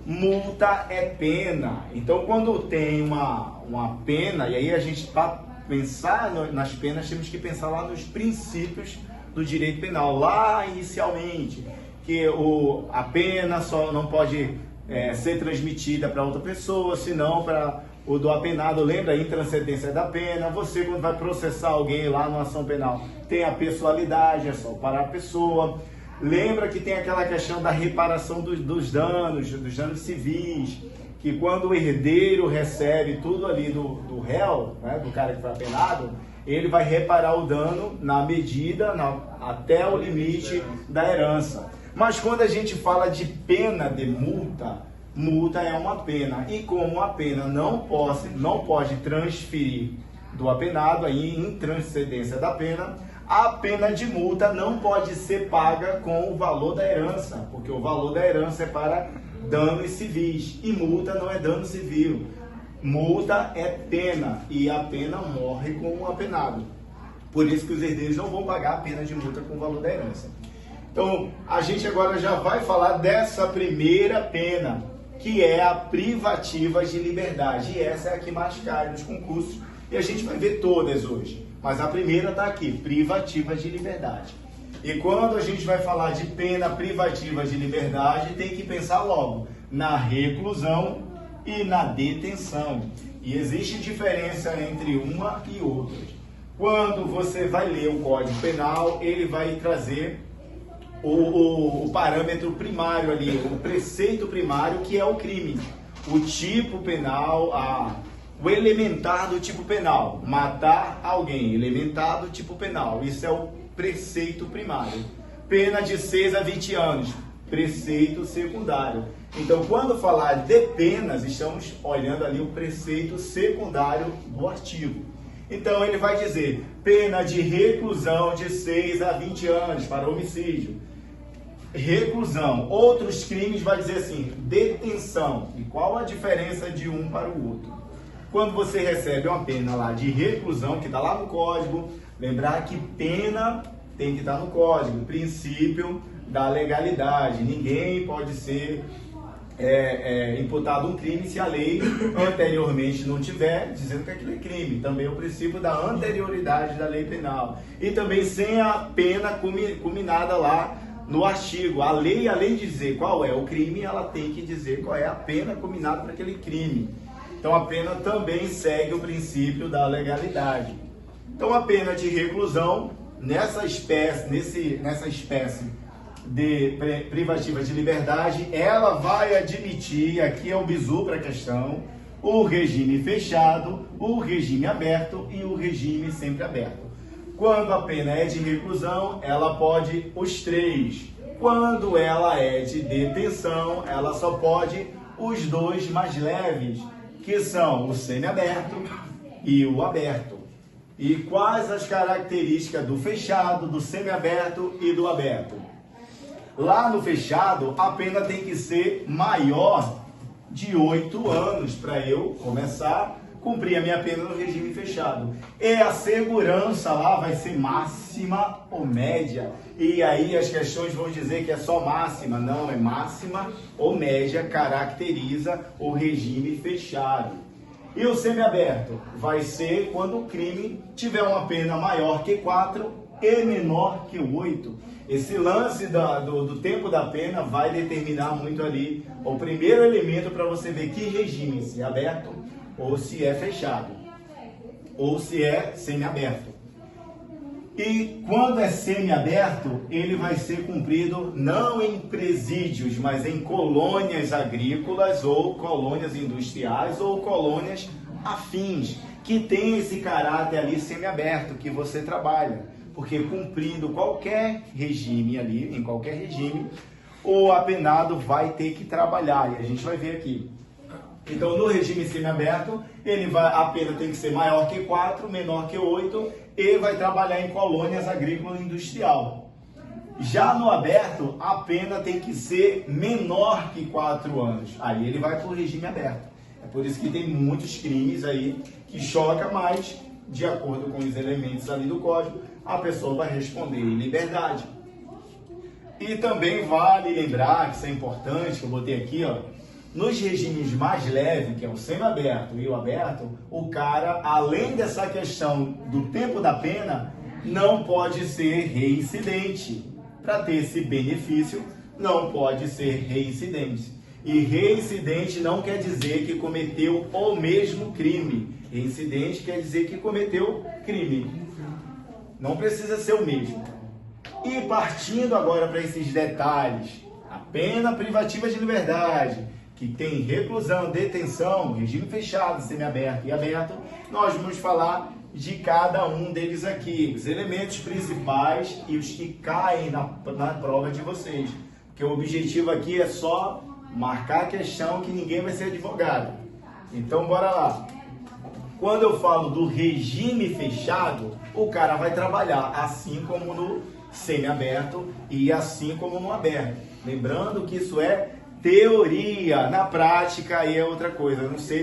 multa é pena. Então, quando tem uma pena, e aí a gente, para pensar nas penas, temos que pensar lá nos princípios do direito penal, lá inicialmente, que a pena só não pode ser transmitida para outra pessoa, senão para o do apenado. Lembra a intranscendência da pena? Você, quando vai processar alguém lá numa ação penal, tem a pessoalidade, é só parar a pessoa. Lembra que tem aquela questão da reparação dos danos civis, que quando o herdeiro recebe tudo ali do réu, né, do cara que foi apenado, ele vai reparar o dano na medida, até o limite da herança. Mas quando a gente fala de pena de multa, multa é uma pena. E como a pena não pode transferir do apenado, aí em transcendência da pena, a pena de multa não pode ser paga com o valor da herança, porque o valor da herança é para danos civis e multa não é dano civil. Multa é pena e a pena morre com o apenado. Por isso que os herdeiros não vão pagar a pena de multa com o valor da herança. Então, a gente agora já vai falar dessa primeira pena, que é a privativa de liberdade. E essa é a que mais cai nos concursos e a gente vai ver todas hoje. Mas a primeira está aqui, privativa de liberdade. E quando a gente vai falar de pena privativa de liberdade, tem que pensar logo na reclusão e na detenção. E existe diferença entre uma e outra. Quando você vai ler o Código Penal, ele vai trazer o parâmetro primário ali, o preceito primário, que é o crime. O tipo penal, o elementar do tipo penal. Matar alguém, elementar do tipo penal. Isso é o preceito primário. Pena de 6 a 20 anos, preceito secundário. Então, quando falar de penas, estamos olhando ali o preceito secundário do artigo. Então, ele vai dizer pena de reclusão de 6 a 20 anos para homicídio. Reclusão. Outros crimes vai dizer assim, detenção. E qual a diferença de um para o outro? Quando você recebe uma pena lá de reclusão, que está lá no código, lembrar que pena tem que estar no código, princípio da legalidade. Ninguém pode ser imputado um crime se a lei anteriormente não tiver dizendo que aquilo é crime. Também o princípio da anterioridade da lei penal. E também sem a pena culminada lá no artigo. A lei, além de dizer qual é o crime, ela tem que dizer qual é a pena culminada para aquele crime. Então a pena também segue o princípio da legalidade. Então a pena de reclusão, nessa espécie de privativa de liberdade, ela vai admitir, aqui é o bizu para a questão, o regime fechado, o regime aberto e o regime sempre aberto. Quando a pena é de reclusão, ela pode os três. Quando ela é de detenção, ela só pode os dois mais leves, que são o semiaberto e o aberto. E quais as características do fechado, do semiaberto e do aberto? Lá no fechado, a pena tem que ser maior de 8 anos para eu começar a cumprir a minha pena no regime fechado. E a segurança lá vai ser máxima ou média. E aí as questões vão dizer que é só máxima. Não, é máxima ou média, caracteriza o regime fechado. E o semiaberto vai ser quando o crime tiver uma pena maior que 4 e menor que 8. Esse lance do tempo da pena vai determinar muito ali o primeiro elemento para você ver que regime, se é aberto ou se é fechado, ou se é semiaberto. E quando é semiaberto, ele vai ser cumprido não em presídios, mas em colônias agrícolas ou colônias industriais ou colônias afins, que tem esse caráter ali semiaberto que você trabalha. Porque cumprindo qualquer regime ali, em qualquer regime, o apenado vai ter que trabalhar. E a gente vai ver aqui. Então, no regime semiaberto, a pena tem que ser maior que 4, menor que 8, e vai trabalhar em colônias agrícola e industrial. Já no aberto, a pena tem que ser menor que 4 anos. Aí ele vai para o regime aberto. É por isso que tem muitos crimes aí que choca mais, de acordo com os elementos ali do código, a pessoa vai responder em liberdade. E também vale lembrar, que isso é importante, que eu botei aqui, ó, Nos regimes mais leves, que é o semiaberto e o aberto, o cara, além dessa questão do tempo da pena, não pode ser reincidente. Para ter esse benefício, não pode ser reincidente. E reincidente não quer dizer que cometeu o mesmo crime. Reincidente quer dizer que cometeu crime. Não precisa ser o mesmo. E partindo agora para esses detalhes, a pena privativa de liberdade, que tem reclusão, detenção, regime fechado, semiaberto e aberto, nós vamos falar de cada um deles aqui, os elementos principais e os que caem na prova de vocês. Porque o objetivo aqui é só marcar a questão que ninguém vai ser advogado. Então, bora lá. Quando eu falo do regime fechado, o cara vai trabalhar assim como no semiaberto e assim como no aberto. Lembrando que isso é teoria, na prática aí é outra coisa. Eu não sei